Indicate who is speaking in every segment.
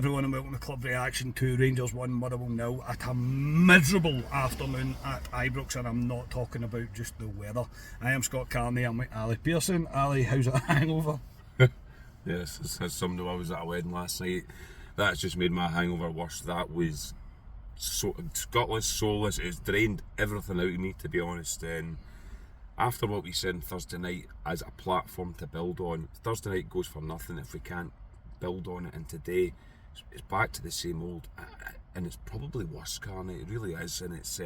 Speaker 1: everyone and welcome to Club Reaction to Rangers 1, Motherwell 0 at a miserable afternoon at Ibrox, and I'm not talking about just the weather. I am Scott Carney, I'm with Ali Pearson. Ali, how's it hangover?
Speaker 2: Yes, as somebody I was at a wedding last night, that's just made my hangover worse. That was so gutless, soulless, it's drained everything out of me, to be honest. And after what we said on Thursday night as a platform to build on, Thursday night goes for nothing if we can't build on it, and today it's back to the same old, and it's probably worse, Carney. It really is, and it's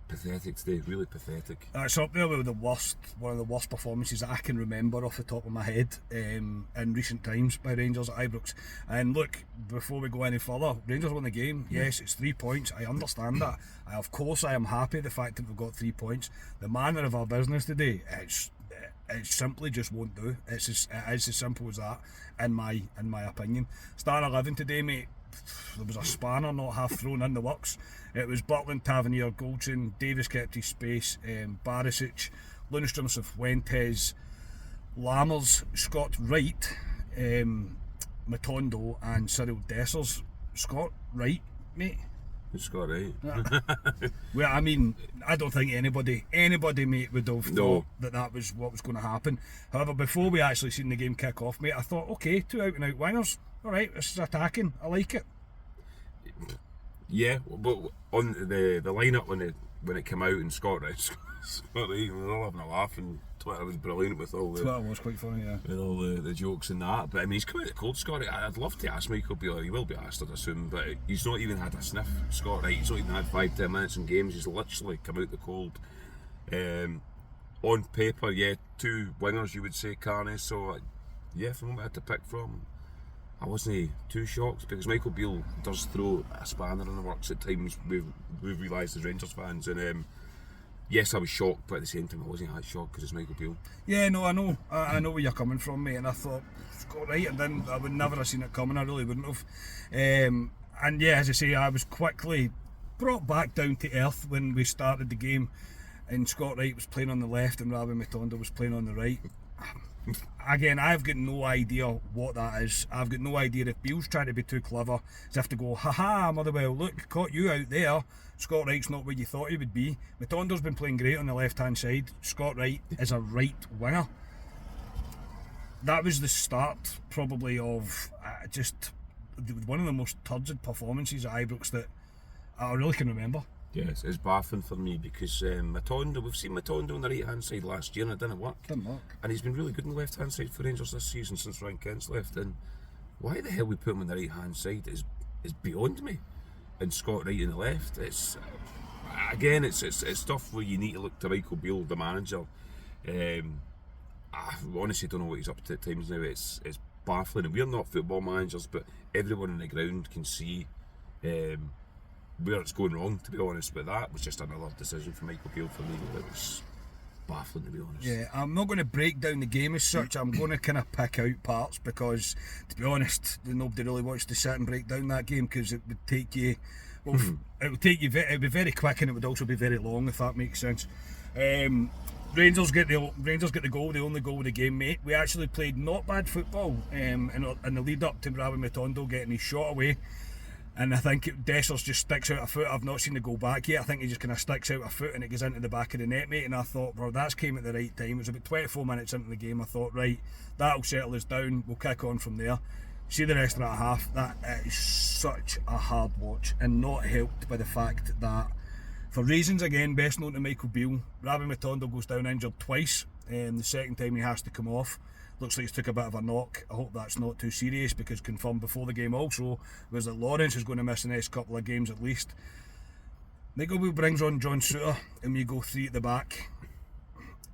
Speaker 2: pathetic today, really pathetic.
Speaker 1: It's up there with one of the worst performances that I can remember off the top of my head in recent times by Rangers at Ibrox. And look, before we go any further, Rangers won the game. Yes, it's 3 points. I understand that. Of course, I am happy the fact that we've got 3 points. The manner of our business today, it simply just won't do. It is as simple as that, in my opinion. Starting 11 today, mate. There was a spanner not half thrown in the works. It was Butland, Tavernier, Goldson, Davis kept his space, Barisic, Lundstrom, Cifuentes, Lammers, Scott Wright, Matondo and Cyril Dessers. Scott Wright, mate.
Speaker 2: Scott Wright.
Speaker 1: Well, I mean, I don't think anybody, mate, would have thought that was what was going to happen. However, before we actually seen the game kick off, mate, I thought, okay, 2 out-and-out wingers. All right, this is attacking. I like it.
Speaker 2: Yeah, but on the lineup when it came out in Scott Wright, we were all having a laugh, and Twitter was brilliant with all the.
Speaker 1: Twitter was quite funny, yeah.
Speaker 2: With all the jokes and that. But I mean, he's come out of the cold, Scott Wright. I'd love to ask Michael Beale. He will be asked, I'd assume, but he's not even had a sniff. Scott Wright. He's not even had 5-10 minutes in games. He's literally come out the cold. On paper, yeah, 2 wingers, you would say, Carney. So yeah, from what I had to pick from, I wasn't too shocked, because Michael Beale does throw a spanner in the works at times. We've realised as Rangers fans, and yes, I was shocked, but at the same time I wasn't that shocked because it's Michael Beale.
Speaker 1: Yeah, no, I know where you're coming from, mate, and I thought, Scott Wright, and then I would never have seen it coming. I really wouldn't have. And yeah, as I say, I was quickly brought back down to earth when we started the game, and Scott Wright was playing on the left and Rabbi Matondo was playing on the right. Again, I've got no idea what that is. I've got no idea if Beale's trying to be too clever, as if to go, haha, Motherwell, look, caught you out there. Scott Wright's not what you thought he would be. Matondo's been playing great on the left-hand side. Scott Wright is a right winger. That was the start, probably, of just one of the most turgid performances at Ibrox that I really can remember.
Speaker 2: Yes, it's baffling for me, because Matondo, we've seen Matondo on the right hand side last year and it didn't work. And he's been really good on the left hand side for Rangers this season since Ryan Kent's left. And why the hell we put him on the right hand side is beyond me. And Scott Wright on the left, it's again, it's stuff where you need to look to Michael Beale, the manager. I honestly don't know what he's up to at times now. It's baffling, and we're not football managers, but everyone on the ground can see where it's going wrong, to be honest. But that was just another decision for Michael Beale for me that was baffling, to be honest.
Speaker 1: Yeah, I'm not going to break down the game as such. I'm going to kind of pick out parts, because, to be honest, nobody really wants to sit and break down that game, because it would take you, well, it would take you, it would be very quick, and it would also be very long, if that makes sense. Rangers get the goal, the only goal of the game, mate. We actually played not bad football in the lead up to Rabbi Matondo getting his shot away. And I think Dessers just sticks out a foot. I've not seen the goal back yet. I think he just kind of sticks out a foot and it goes into the back of the net, mate. And I thought, bro, that's came at the right time. It was about 24 minutes into the game. I thought, right, that'll settle us down. We'll kick on from there. See the rest of that half. That is such a hard watch, and not helped by the fact that, for reasons again best known to Michael Beale, Rabbi Matondo goes down injured twice. The second time he has to come off. Looks like he's took a bit of a knock. I hope that's not too serious, because confirmed before the game also was that Lawrence is going to miss the next couple of games at least. Michael Beale brings on John Souttar and we go 3 at the back.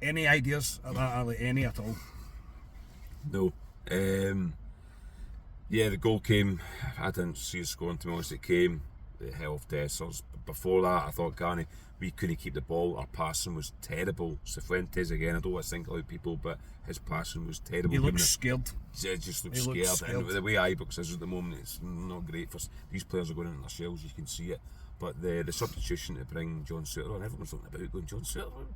Speaker 1: Any ideas at that, Ali? Any at all?
Speaker 2: No. Yeah, the goal came. I didn't see it scoring, to be honest. It came the hell of Dessers. Before that, I thought, Garni, we couldn't keep the ball. Our passing was terrible. Cifuentes, again, I don't want to single out people, but his passing was terrible.
Speaker 1: He looks scared.
Speaker 2: He just looks scared. And the way Ibrox is at the moment, it's not great for these players are going into their shells, you can see it. But the substitution to bring John Souttar on, everyone's talking about going John Souttar.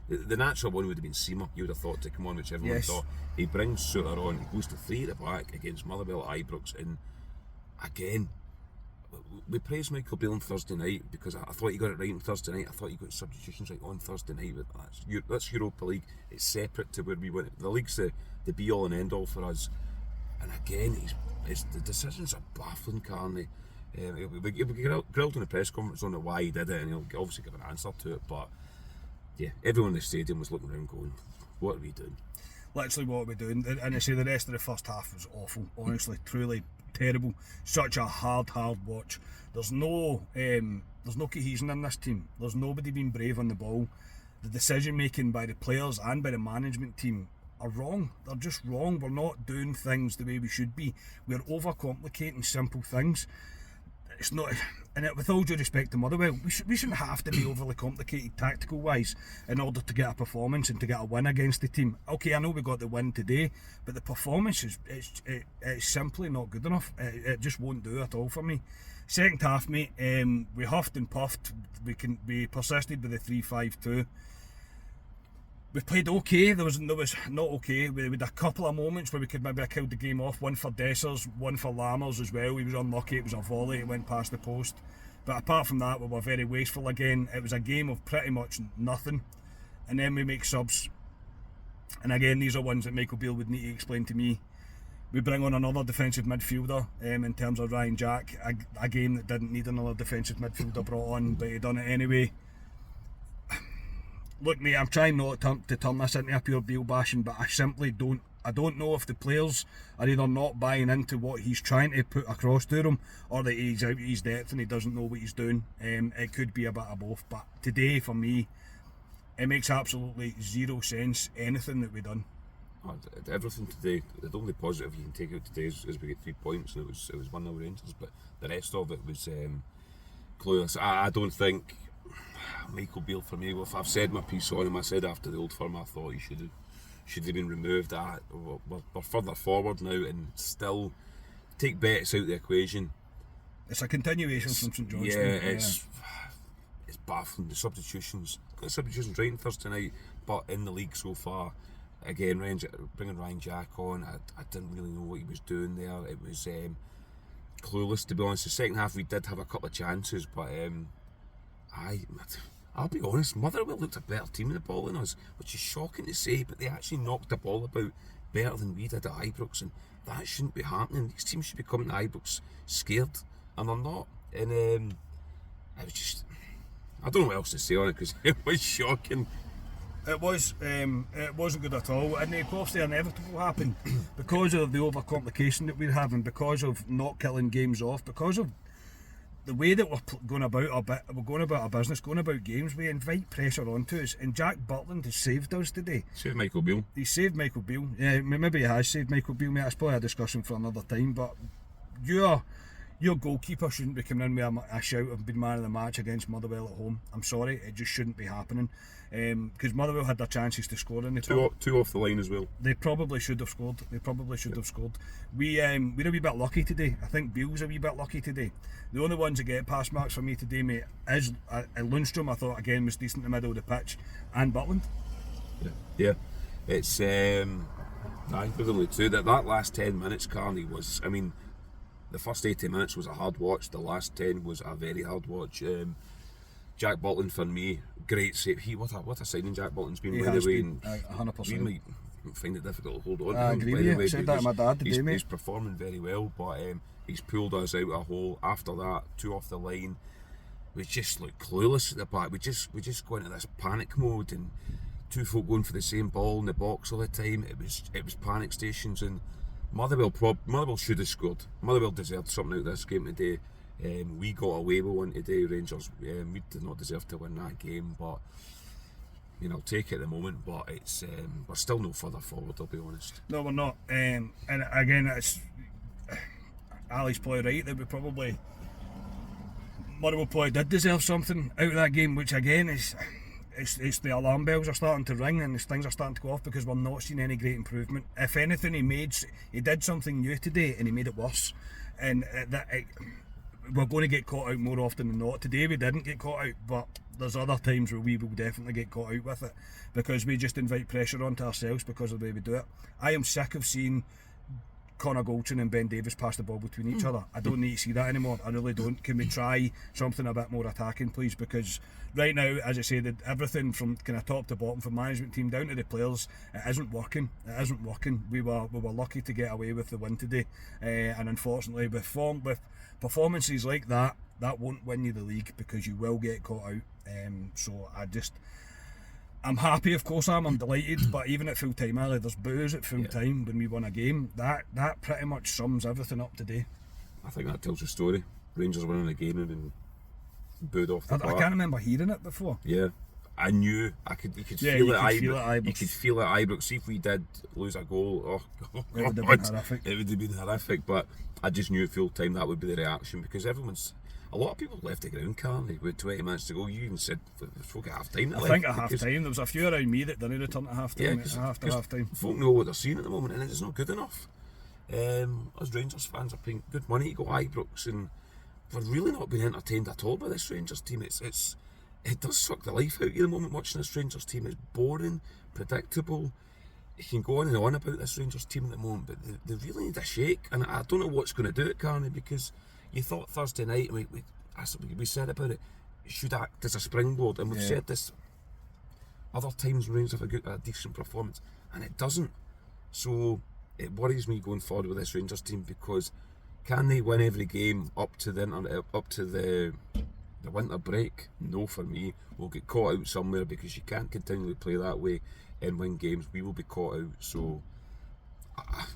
Speaker 2: The natural one would have been Seamer, you would have thought, to come on, which everyone thought. He brings Souttar on, he goes to 3 at the back against Motherwell at Ibrox, and again, we praised Michael Beale on Thursday night because I thought he got it right on Thursday night. I thought he got substitutions right on Thursday night. But that's Europa League. It's separate to where we went. The league's the be all and end all for us. And again, the decisions are baffling, Carney. He'll be grilled in the press conference on why he did it, and he'll obviously give an answer to it. But yeah, everyone in the stadium was looking around going, "What are we doing?"
Speaker 1: Literally, what are we doing? And I say the rest of the first half was awful. Honestly, truly terrible. Such a hard watch. There's no cohesion in this team. There's nobody being brave on the ball. The decision making by the players and by the management team are wrong. They're just wrong. We're not doing things the way we should be. We're overcomplicating simple things. It's not, and with all due respect to Motherwell, we shouldn't have to be overly complicated tactical wise in order to get a performance and to get a win against the team. Okay, I know we got the win today, but the performance it's simply not good enough. It just won't do at all for me. Second half, mate, we huffed and puffed. We persisted with the 3-5-2. We played okay. There was not okay. We had a couple of moments where we could maybe have killed the game off. One for Dessers, one for Lammers as well. He was unlucky. It was a volley. It went past the post. But apart from that, we were very wasteful again. It was a game of pretty much nothing. And then we make subs. And again, these are ones that Michael Beale would need to explain to me. We bring on another defensive midfielder in terms of Ryan Jack. A game that didn't need another defensive midfielder brought on, but he done it anyway. Look, mate, I'm trying not to turn this into a pure Beale bashing, but I simply don't. I don't know if the players are either not buying into what he's trying to put across to them, or that he's out of his depth and he doesn't know what he's doing. It could be a bit of both, but today for me, it makes absolutely zero sense anything that we've done.
Speaker 2: Everything today. The only positive you can take out today is we get 3 points, and it was 1-0 Rangers, but the rest of it was clueless. I don't think Michael Beale, for me, if I've said my piece on him, I said after the Old Firm I thought he should have been removed. We're further forward now and still take Betts out of the equation.
Speaker 1: It's a continuation from St John's.
Speaker 2: Yeah, it's baffling. The substitutions right on Thursday night, but in the league so far, again, bringing Ryan Jack on, I didn't really know what he was doing there. It was clueless, to be honest. The second half we did have a couple of chances, but I'll be honest, Motherwell looked a better team in the ball than us, which is shocking to say, but they actually knocked the ball about better than we did at Ibrox, and that shouldn't be happening. These teams should be coming to Ibrox scared, and they're not. And it was just, I don't know what else to say on it, because it was shocking.
Speaker 1: It wasn't good at all, and of course the inevitable happened because of the overcomplication that we're having, because of not killing games off, because of the way that we're going about our business, going about games. We invite pressure onto us, and Jack Butland has saved us today.
Speaker 2: Saved Michael Beale.
Speaker 1: He saved Michael Beale. Yeah, maybe he has saved Michael Beale, mate. That's probably a discussion for another time, but your goalkeeper shouldn't be coming in with a shout of being man of the match against Motherwell at home. I'm sorry, it just shouldn't be happening. Because Motherwell had their chances to score, and
Speaker 2: two off the line as well.
Speaker 1: They probably should have scored. We we're a wee bit lucky today. I think Beale's a wee bit lucky today. The only ones that get pass marks for me today, mate, is Lundstrom. I thought again was decent in the middle of the pitch, and Butland.
Speaker 2: Yeah. It's I think there's only two. That last 10 minutes, Carney, was, I mean, the first 80 minutes was a hard watch. The last 10 was a very hard watch. Jack Butland, for me, great save. What a signing Jack Butland's been, by the way.
Speaker 1: 100%.
Speaker 2: We might find it difficult to hold on to
Speaker 1: I
Speaker 2: him,
Speaker 1: agree
Speaker 2: by
Speaker 1: with
Speaker 2: the
Speaker 1: you.
Speaker 2: way.
Speaker 1: I said that to my dad today, mate.
Speaker 2: He's performing very well, but he's pulled us out a hole. After that, 2 off the line, we just look clueless at the back. We just go into this panic mode, and 2 folk going for the same ball in the box all the time. It was panic stations, and Motherwell should have scored. Motherwell deserved something out of this game today. We got away with one today, Rangers. We did not deserve to win that game, but I'll take it at the moment. But it's we're still no further forward, I'll be honest.
Speaker 1: No, we're not. And again, it's Ali's probably right that Motherwell probably did deserve something out of that game, which again is. It's the alarm bells are starting to ring, and things are starting to go off, because we're not seeing any great improvement. If anything, he did something new today, and he made it worse. And we're going to get caught out more often than not. Today we didn't get caught out, but there's other times where we will definitely get caught out with it, because we just invite pressure onto ourselves because of the way we do it. I am sick of seeing Connor Goldson and Ben Davies pass the ball between each other. I don't need to see that anymore. I really don't. Can we try something a bit more attacking, please? Because right now, as I say, everything from kind of top to bottom, from management team down to the players, it isn't working. It isn't working. We were lucky to get away with the win today, and unfortunately, with performances like that won't win you the league, because you will get caught out. So I'm happy, of course I'm delighted, but even at full time, Ali, there's boos at full time when we won a game. That pretty much sums everything up today.
Speaker 2: I think that tells the story. Rangers winning a game and been booed off the park.
Speaker 1: I can't remember hearing it before.
Speaker 2: Yeah, I knew. You could feel it. You could feel it at Ibrox. See, if we did lose a goal, it would have been horrific. It would have been horrific, but I just knew at full time that would be the reaction, because a lot of people left the ground, Carney, with 20 minutes to go. You even said folk at half time.
Speaker 1: I think at half time, there was a few around me that didn't return at half time. After half time,
Speaker 2: folk know what they're seeing at the moment, and it's not good enough. Us Rangers fans are paying good money to go Ibrox, and we're really not being entertained at all by this Rangers team. It does suck the life out of you at the moment watching this Rangers team. It's boring, predictable. You can go on and on about this Rangers team at the moment, but they really need a shake, and I don't know what's going to do it, Carney, because you thought Thursday night, we said about it should act as a springboard, and we've said this other times when Rangers have a decent performance, and it doesn't. So it worries me going forward with this Rangers team, because can they win every game up to the winter break? No, for me. We'll get caught out somewhere, because you can't continually play that way and win games. We will be caught out. So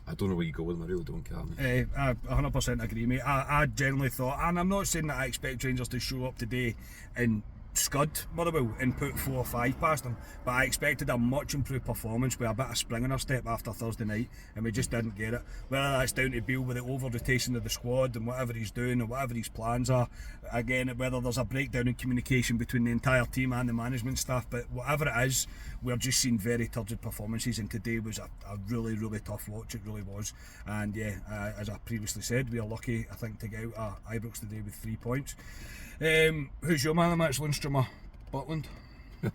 Speaker 2: I don't know where you go with them. I really don't care.
Speaker 1: I 100% agree, mate. I generally thought, and I'm not saying that I expect Rangers to show up today and scud Motherwell and put 4 or 5 past them, but I expected a much improved performance with a bit of spring in our step after Thursday night, and we just didn't get it. Whether that's down to Beale with the over-rotation of the squad and whatever he's doing or whatever his plans are, again, whether there's a breakdown in communication between the entire team and the management staff, but whatever it is, we're just seeing very turgid performances, and today was a really, really tough watch. It really was. And as I previously said, we are lucky, I think, to get out of Ibrox today with 3 points. Who's your man of the match, Lundstrom or Butland?
Speaker 2: Well,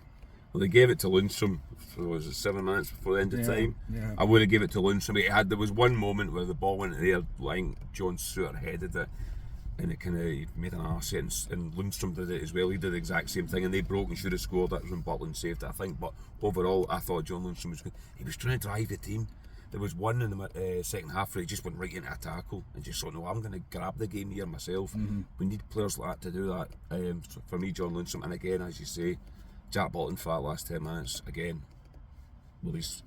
Speaker 2: they gave it to Lundstrom for 7 minutes before the end of time. Yeah. I would have given it to Lundstrom. There was one moment where the ball went in the air, like John Stewart headed it, and it kind of made an arse, and Lundstrom did it as well. He did the exact same thing, and they broke and should have scored. That was when Butland saved it, I think. But overall, I thought John Lundstrom was good. He was trying to drive the team. There was one in the second half where he just went right into a tackle and just thought, no, I'm going to grab the game here myself. Mm-hmm. We need players like that to do that. So for me, John Lundstrom, and again, as you say, Jack Butland for that last 10 minutes, again, well, he's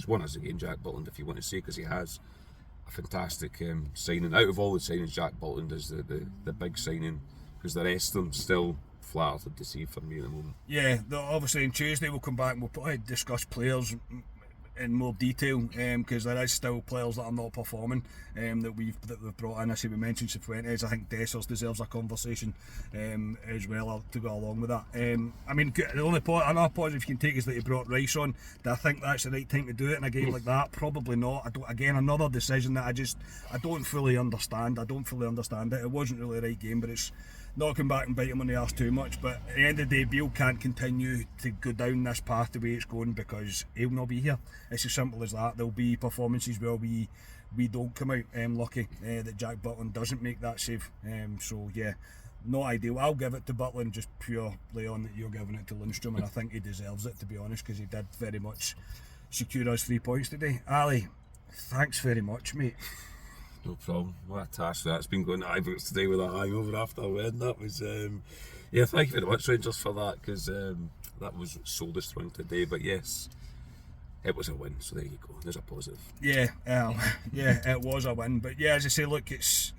Speaker 2: won us the game, Jack Butland, if you want to say, because he has a fantastic signing. Out of all the signings, Jack Butland is the big signing, because the rest of them still flattered to see for me at the moment.
Speaker 1: Yeah, obviously on Tuesday we'll come back and we'll probably discuss players in more detail, because there is still players that are not performing that we've brought in. I see we mentioned Cifuentes. I think Dessers deserves a conversation as well to go along with that. I mean, the only another positive you can take is that he brought Rice on. Do I think that's the right time to do it in a game like that? Probably not. Again, another decision that I don't fully understand. I don't fully understand it. It wasn't really a right game, but it's not come back and bite him on the arse too much. But at the end of the day, Beale can't continue to go down this path the way it's going, because he'll not be here. It's as simple as that. There'll be performances where we don't come out lucky that Jack Butland doesn't make that save. So yeah, not ideal. I'll give it to Butland just purely on that you're giving it to Lundstrom, and I think he deserves it, to be honest, because he did very much secure us 3 points today. Ali, thanks very much, mate.
Speaker 2: No problem. What a task that's been going to Ibrox today with a hangover after a wedding. That was, thank you very much, Rangers, for that, because that was soul destroying today. But yes, it was a win, so there you go. There's a positive. Yeah, it was a win. But yeah, as I say, look, this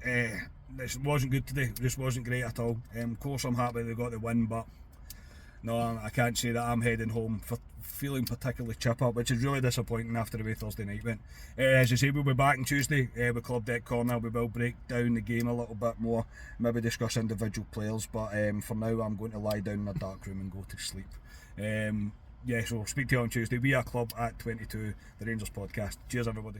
Speaker 2: wasn't good today. It just wasn't great at all. Of course, I'm happy they got the win, but no, I can't say that I'm heading home for feeling particularly chip up, which is really disappointing after the way Thursday night went. As I say, we'll be back on Tuesday with Club Deck Corner. We will break down the game a little bit more, maybe discuss individual players, but for now I'm going to lie down in a dark room and go to sleep. So speak to you on Tuesday. We are Club at 22, the Rangers podcast. Cheers, everybody.